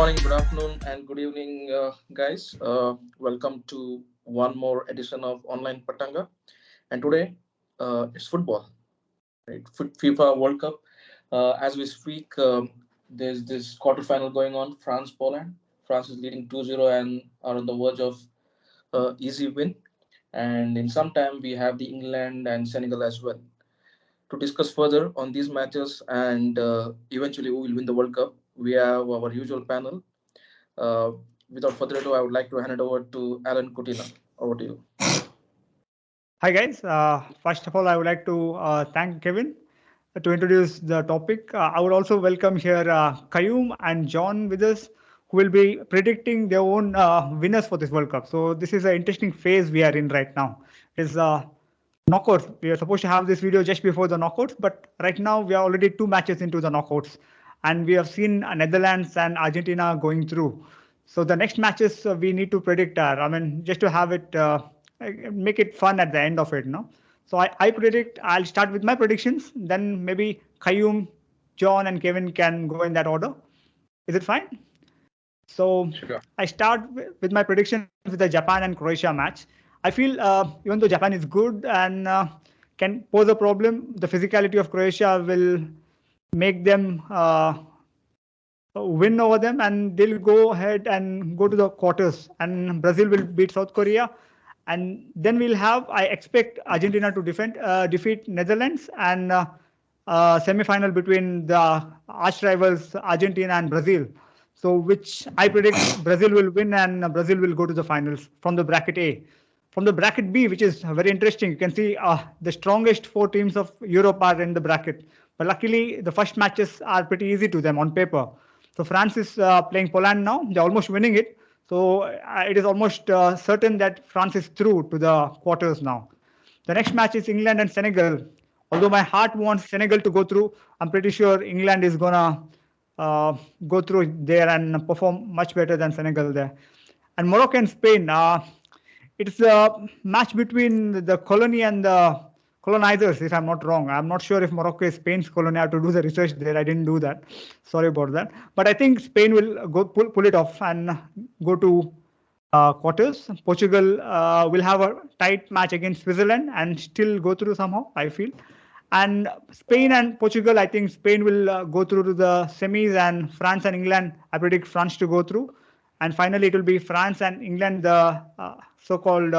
morning, good afternoon, and good evening, guys. Welcome to one more edition of Online Pattanga. And today, it's football, right? FIFA World Cup. As we speak, there's this quarterfinal going on, France-Poland. France is leading 2-0 and are on the verge of easy win. And in some time, we have the England and Senegal as well. To discuss further on these matches and eventually who will win the World Cup, we have our usual panel. uh, Without further ado, I would like to hand it over to Alan Kutina. Over to you. Hi guys. First of all, I would like to thank Kevin to introduce the topic. I would also welcome here Kayum and John with us, who will be predicting their own winners for this World Cup. So this is an interesting phase we are in right now. It's knockouts. We are supposed to have this video just before the knockouts, but right now we are already 2 matches into the knockouts, and we have seen Netherlands and Argentina going through. So the next matches we need to predict are, I mean, just to have it, make it fun at the end of it, no? So I predict, I'll start with my predictions, then maybe Kayum, John, and Kevin can go in that order. Is it fine? So Sure. I start with my predictions with the Japan and Croatia match. I feel even though Japan is good and can pose a problem, the physicality of Croatia will make them win over them, and they'll go ahead and go to the quarters, and Brazil will beat South Korea, and then we'll have, I expect Argentina to defeat Netherlands, and semi-final between the arch rivals Argentina and Brazil. So which I predict Brazil will win, and Brazil will go to the finals from the bracket A. From the bracket B, which is very interesting, you can see the strongest 4 teams of Europe are in the bracket. But luckily, the first matches are pretty easy to them on paper. So France is playing Poland now. They're almost winning it. So it is almost certain that France is through to the quarters now. The next match is England and Senegal. Although my heart wants Senegal to go through, I'm pretty sure England is gonna go through there and perform much better than Senegal there. And Morocco and Spain. It's a match between the colony and the colonizers, if I'm not wrong. I'm not sure if Morocco is Spain's colony. I have to do the research there. I didn't do that. Sorry about that. But I think Spain will go pull it off and go to quarters. Portugal will have a tight match against Switzerland and still go through somehow, I feel. And Spain and Portugal, I think Spain will go through to the semis, and France and England, I predict France to go through. And finally, it will be France and England, the so-called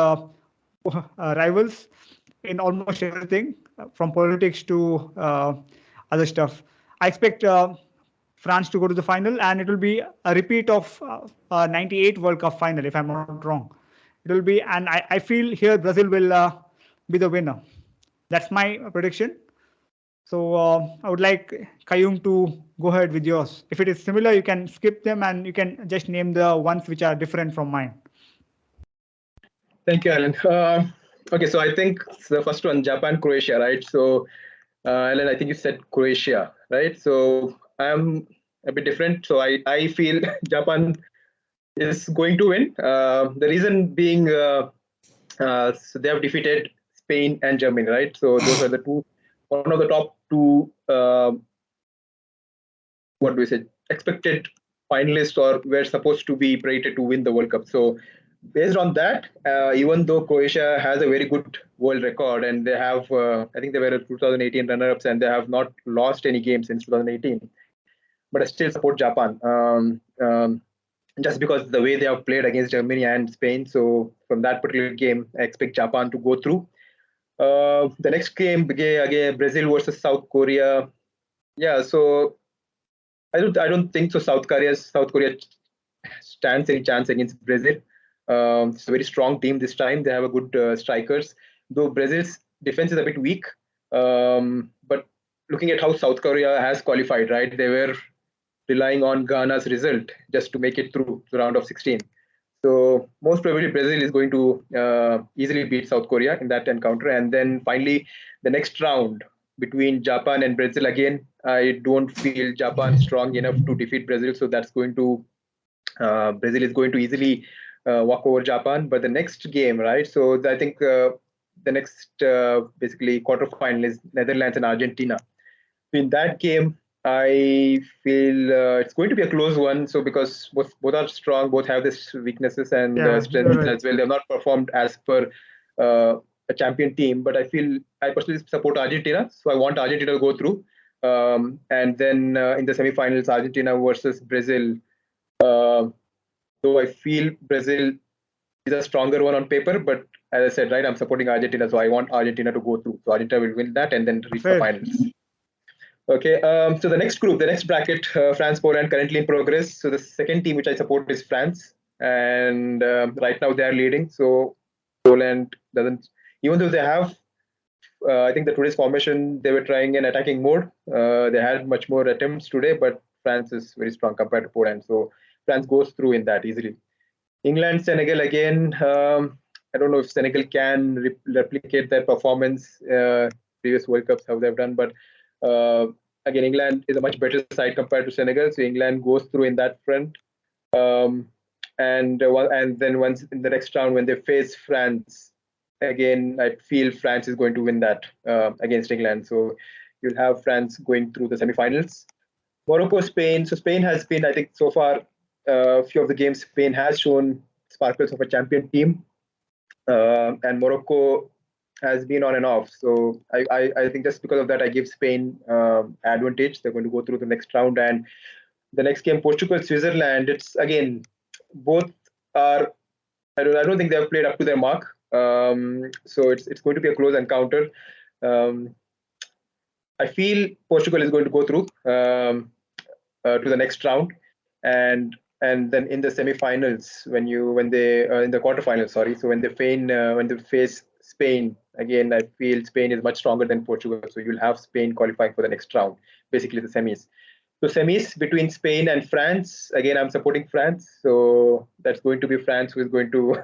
rivals in almost everything, from politics to other stuff. I expect France to go to the final, and it will be a repeat of '98 World Cup final, if I'm not wrong. It will be, and I feel here Brazil will be the winner. That's my prediction. So I would like Kayum to go ahead with yours. If it is similar, you can skip them and you can just name the ones which are different from mine. Thank you, Alan. Okay, so I think the first one, Japan, Croatia, right? So, Alan, I think you said Croatia, right? So I'm a bit different. So I feel Japan is going to win. The reason being, so they have defeated Spain and Germany, right? So those are the two, one of the top two, what do we say, expected finalists, or were supposed to be predicted to win the World Cup. So based on that, even though Croatia has a very good world record, and they have, I think they were 2018 runner-ups, and they have not lost any game since 2018, but I still support Japan. Just because the way they have played against Germany and Spain. So from that particular game, I expect Japan to go through. The next game, again, Brazil versus South Korea. Yeah, so I don't think so. South Korea stands any chance against Brazil. It's a very strong team this time. They have a good strikers, though Brazil's defense is a bit weak. But looking at how South Korea has qualified, right? They were relying on Ghana's result just to make it through the round of 16. So most probably Brazil is going to easily beat South Korea in that encounter. And then finally, the next round between Japan and Brazil, again, I don't feel Japan strong enough to defeat Brazil. So that's going to, Brazil is going to easily walk over Japan. But the next game, right? So I think the next basically quarterfinal is Netherlands and Argentina. In that game, I feel it's going to be a close one. So because both are strong, both have this weaknesses and Yeah, strengths you're right. as well. They have not performed as per a champion team, but I personally support Argentina, so I want Argentina to go through. And then in the semi-finals, Argentina versus Brazil. Uh, though I feel Brazil is a stronger one on paper, but as I said, right, I'm supporting Argentina, so I want Argentina to go through. So Argentina will win that and then reach the Fair. finals. Okay, so the next group, the next bracket, France, Poland, currently in progress. So the second team which I support is France, and right now they are leading. So Poland doesn't, even though they have, I think the today's formation they were trying an attacking mode. They had much more attempts today, but France is very strong compared to Poland. So France goes through in that easily. England, Senegal again. I don't know if Senegal can replicate their performance previous World Cups how they've done, but uh, again, England is a much better side compared to Senegal, so England goes through in that front. And then once in the next round when they face France, again I feel France is going to win that against England. So you'll have France going through the semi-finals. Morocco, Spain. So Spain has been, I think, so far a few of the games Spain has shown sparkles of a champion team, and Morocco has been on and off. So I think just because of that, I give Spain advantage. They're going to go through the next round, and the next game, Portugal, Switzerland. It's again both are. I don't think they have played up to their mark. So it's going to be a close encounter. Um, I feel Portugal is going to go through to the next round, and then in the semi-finals when they in the quarterfinals, sorry. So when they face Spain again, I feel Spain is much stronger than Portugal. So you'll have Spain qualifying for the next round, basically the semis. So semis between Spain and France. Again, I'm supporting France. So that's going to be France who is going to,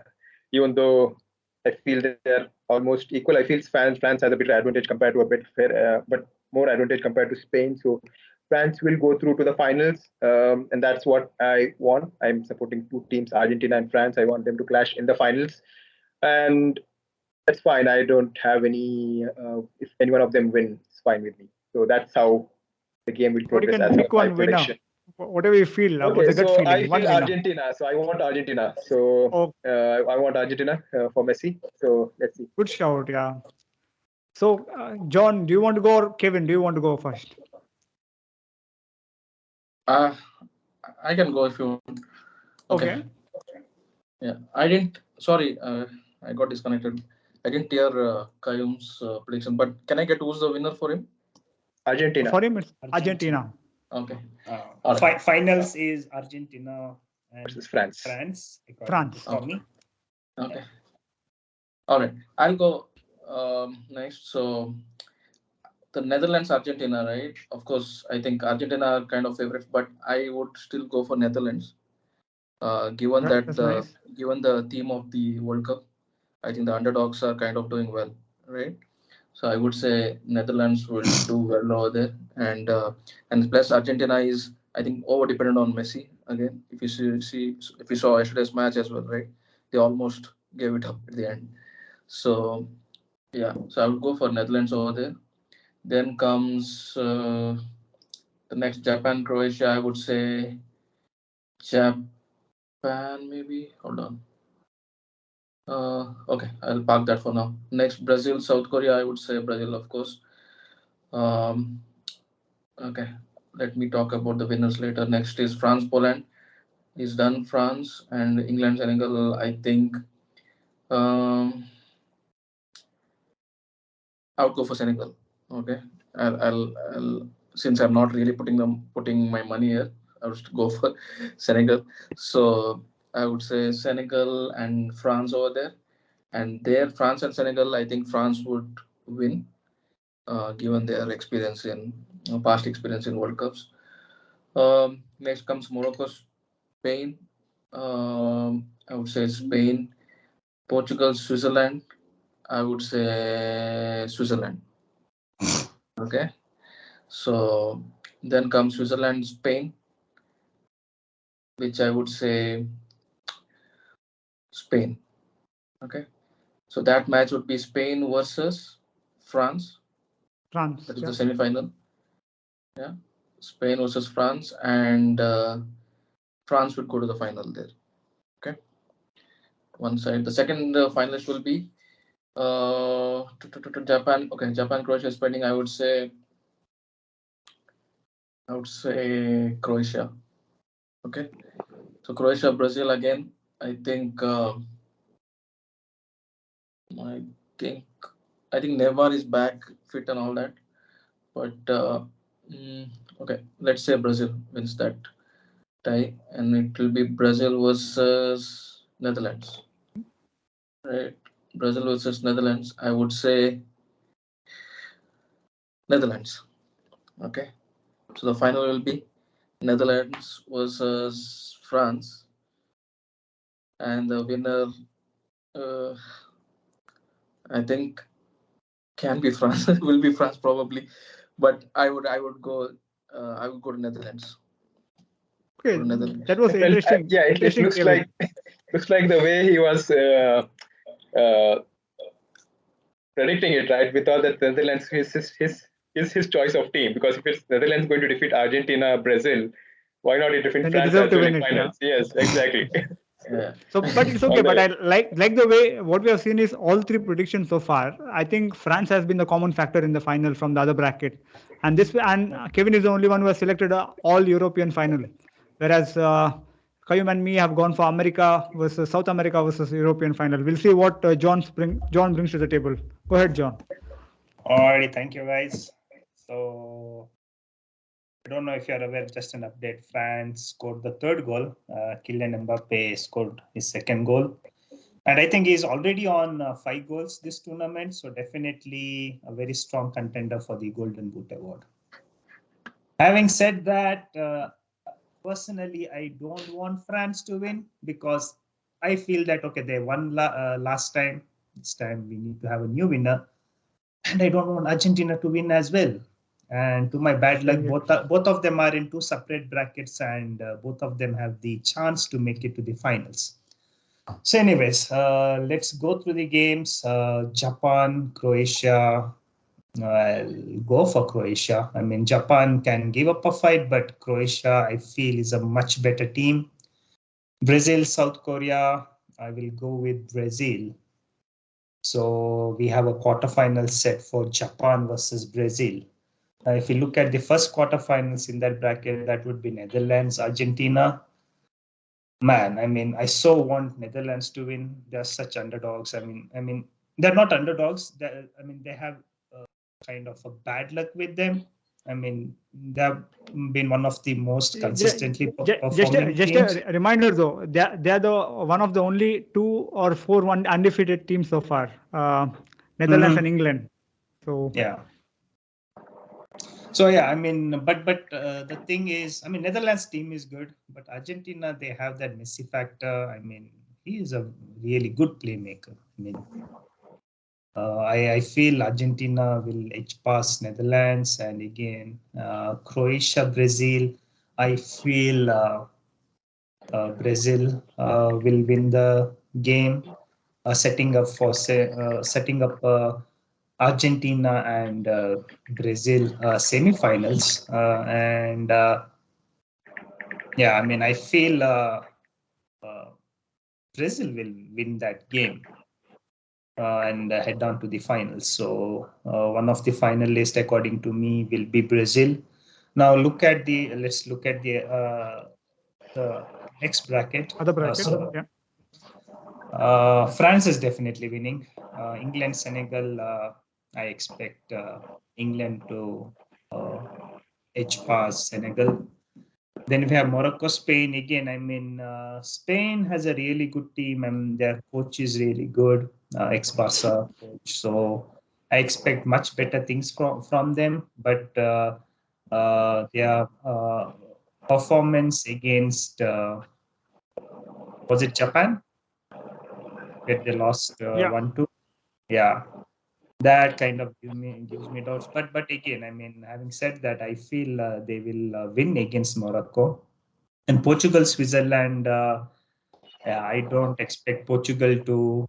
even though I feel they're almost equal. I feel France has a bit advantage compared to a bit fair, but more advantage compared to Spain. So France will go through to the finals, and that's what I want. I'm supporting two teams, Argentina and France. I want them to clash in the finals, and that's fine. I don't have any. If any one of them wins, it's fine with me. So that's how the game will But you progress can as per pick my one winner. prediction. Whatever you feel, Okay, the gut so I feeling, feel one winner. Argentina. So I want Argentina. So Oh, I want Argentina for Messi. So let's see. good shout, yeah. So, John, do you want to go or Kevin, do you want to go first? Uh, I can go if you want. Okay. Okay. Yeah, I didn't. Sorry, I got disconnected. I didn't hear Kayum's prediction, but can I get who's the winner for him? Argentina For him, it's Argentina. Okay. All right. Finals is Argentina and versus France. France. France. For me. Okay. All right. I'll go next. So the Netherlands, Argentina, right? Of course, I think Argentina are kind of favorites, but I would still go for Netherlands. Given that That's the nice. given the theme of the World Cup, I think the underdogs are kind of doing well, right? So I would say Netherlands will do well over there, and plus Argentina is, I think, over dependent on Messi again. If you see if you saw yesterday's match as well, right? They almost gave it up at the end. So yeah, so I would go for Netherlands over there. Then comes the next Japan, Croatia. I would say Japan maybe. Hold on. Okay, I'll park that for now. Next, Brazil, South Korea. I would say Brazil, of course. Um, okay, let me talk about the winners later. Next is France, Poland. Is done. France and England, Senegal. I think um, I would go for Senegal. Okay, I'll since I'm not really putting my money here. I would go for Senegal. So I would say Senegal and France over there. And there, France and Senegal, I think France would win, given their experience in past experience in World Cups. Next comes Morocco, Spain. I would say Spain, Portugal, Switzerland. I would say Switzerland. Okay. So then comes Switzerland, Spain, which I would say Spain. Okay. So that match would be Spain versus France. France. That is Yeah. the semi-final. Yeah. Spain versus France, and France would go to the final there. Okay, one side. The second finalist will be Japan. Okay, Japan, Croatia, Spain. I would say Croatia. Okay, so Croatia, Brazil again. I think. I think. I think Neymar is back, fit, and all that. But okay, let's say Brazil wins that tie, and it will be Brazil versus Netherlands. Right, Brazil versus Netherlands. I would say Netherlands. Okay, so the final will be Netherlands versus France, and the winner, uh, I think, can be France. Will be France probably, but I would go to Netherlands. Okay, Go to Netherlands. that was Well, interesting. yeah, it Interesting, looks Kevin. like looks like the way he was uh, predicting it, right? We thought that Netherlands is his choice of team, because if it's Netherlands going to defeat Argentina, Brazil, why not it defeat Then they France deserve as to well win in it. Yeah. finals? Yes, exactly. Yeah. So, but it's okay. All But the I like the way what we have seen is all three predictions so far. I think France has been the common factor in the final from the other bracket, and Kevin is the only one who has selected a all European final, whereas Kayum and me have gone for America versus South America versus European final. We'll see what John brings to the table. Go ahead, John. Alrighty, thank you guys. So I don't know if you're aware, just an update. France scored the third goal. Kylian Mbappe scored his second goal. And I think he's already on 5 goals this tournament. So definitely a very strong contender for the Golden Boot Award. Having said that, personally, I don't want France to win, because I feel that, okay, they won last time. This time we need to have a new winner. And I don't want Argentina to win as well. And to my bad luck, both of them are in 2 separate brackets, and both of them have the chance to make it to the finals. So anyways, let's go through the games. Japan, Croatia. I'll go for Croatia. I mean, Japan can give up a fight, but Croatia, I feel, is a much better team. Brazil, South Korea. I will go with Brazil. So we have a quarterfinal set for Japan versus Brazil. If you look at the first quarterfinals in that bracket, that would be Netherlands, Argentina. Man, I mean, I so want Netherlands to win. They're such underdogs. I mean, they're not underdogs. They have kind of a bad luck with them. I mean, they've been one of the most consistently performing Just teams. a reminder though, they're the one of the only 2 or 4 undefeated teams so far. Netherlands and England. So yeah. So yeah, I mean, but the thing is, I mean, Netherlands team is good, but Argentina, they have that Messi factor. I mean, he is a really good playmaker. I mean, I feel Argentina will edge past Netherlands, and again, Croatia, Brazil. I feel Brazil will win the game, setting up Argentina and Brazil semifinals. And yeah, I mean, I feel Brazil will win that game and head down to the finals. So one of the finalists, according to me, will be Brazil. Now let's look at the next bracket. other bracket. Yeah. France is definitely winning. England, Senegal, I expect England to edge past Senegal. Then we have Morocco, Spain. Again, I mean, Spain has a really good team, and their coach is really good, ex-Barca coach. So I expect much better things from them. But their performance against, was it Japan? Where they lost 1-2. Yeah, that kind of gives me doubts. But again, I mean, having said that, I feel they will win against Morocco. And Portugal, Switzerland. I don't expect Portugal to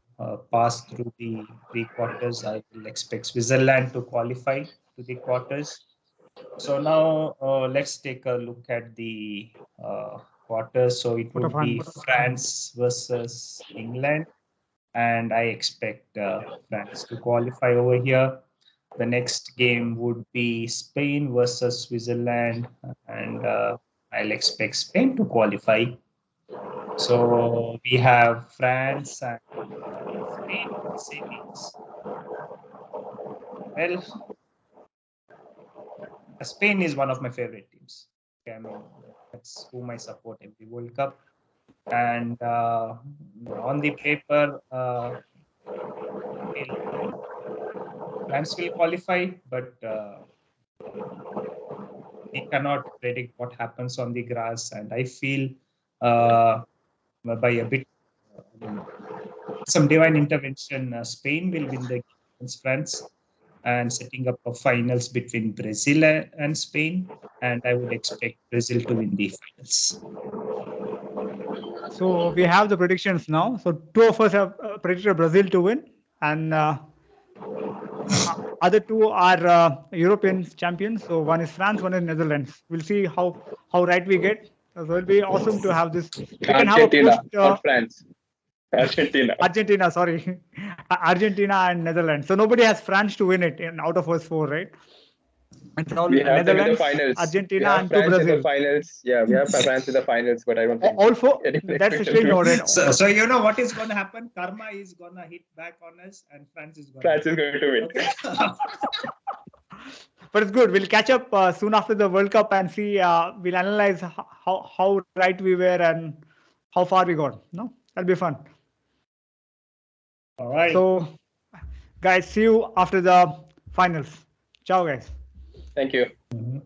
pass through the 3 quarters. I will expect Switzerland to qualify to the quarters. So now let's take a look at the quarters. So it would be France versus England, and I expect France to qualify over here. The next game would be Spain versus Switzerland, and I'll expect Spain to qualify. So we have France and Spain in the semis. Well, Spain is one of my favorite teams. I mean, that's whom I support every World Cup. And on the paper, France will qualify, but we cannot predict what happens on the grass. And I feel by a bit, some divine intervention, Spain will win the game against France and setting up a finals between Brazil and Spain. And I would expect Brazil to win the finals. So we have the predictions now. So two of us have predicted Brazil to win, and other two are European champions. So one is France, one is Netherlands. We'll see how right we get. So it'll be awesome to have this. We can have a Argentina, post, not France. Argentina, sorry, Argentina and Netherlands. So nobody has France to win it out of us four, right? It's all We have them in the Netherlands, finals. Argentina, we have and France Brazil. in the finals. Yeah, we have France in the finals, but I don't think All four. anybody That's a expects them strange to note, win. right? So you know what is going to happen? Karma is going to hit back on us, and France is going France is going to win. Okay. But it's good. We'll catch up soon after the World Cup and see. We'll analyze how right we were and how far we got. No, that'll be fun. All right. So, guys, see you after the finals. Ciao, guys. Thank you. Mhm.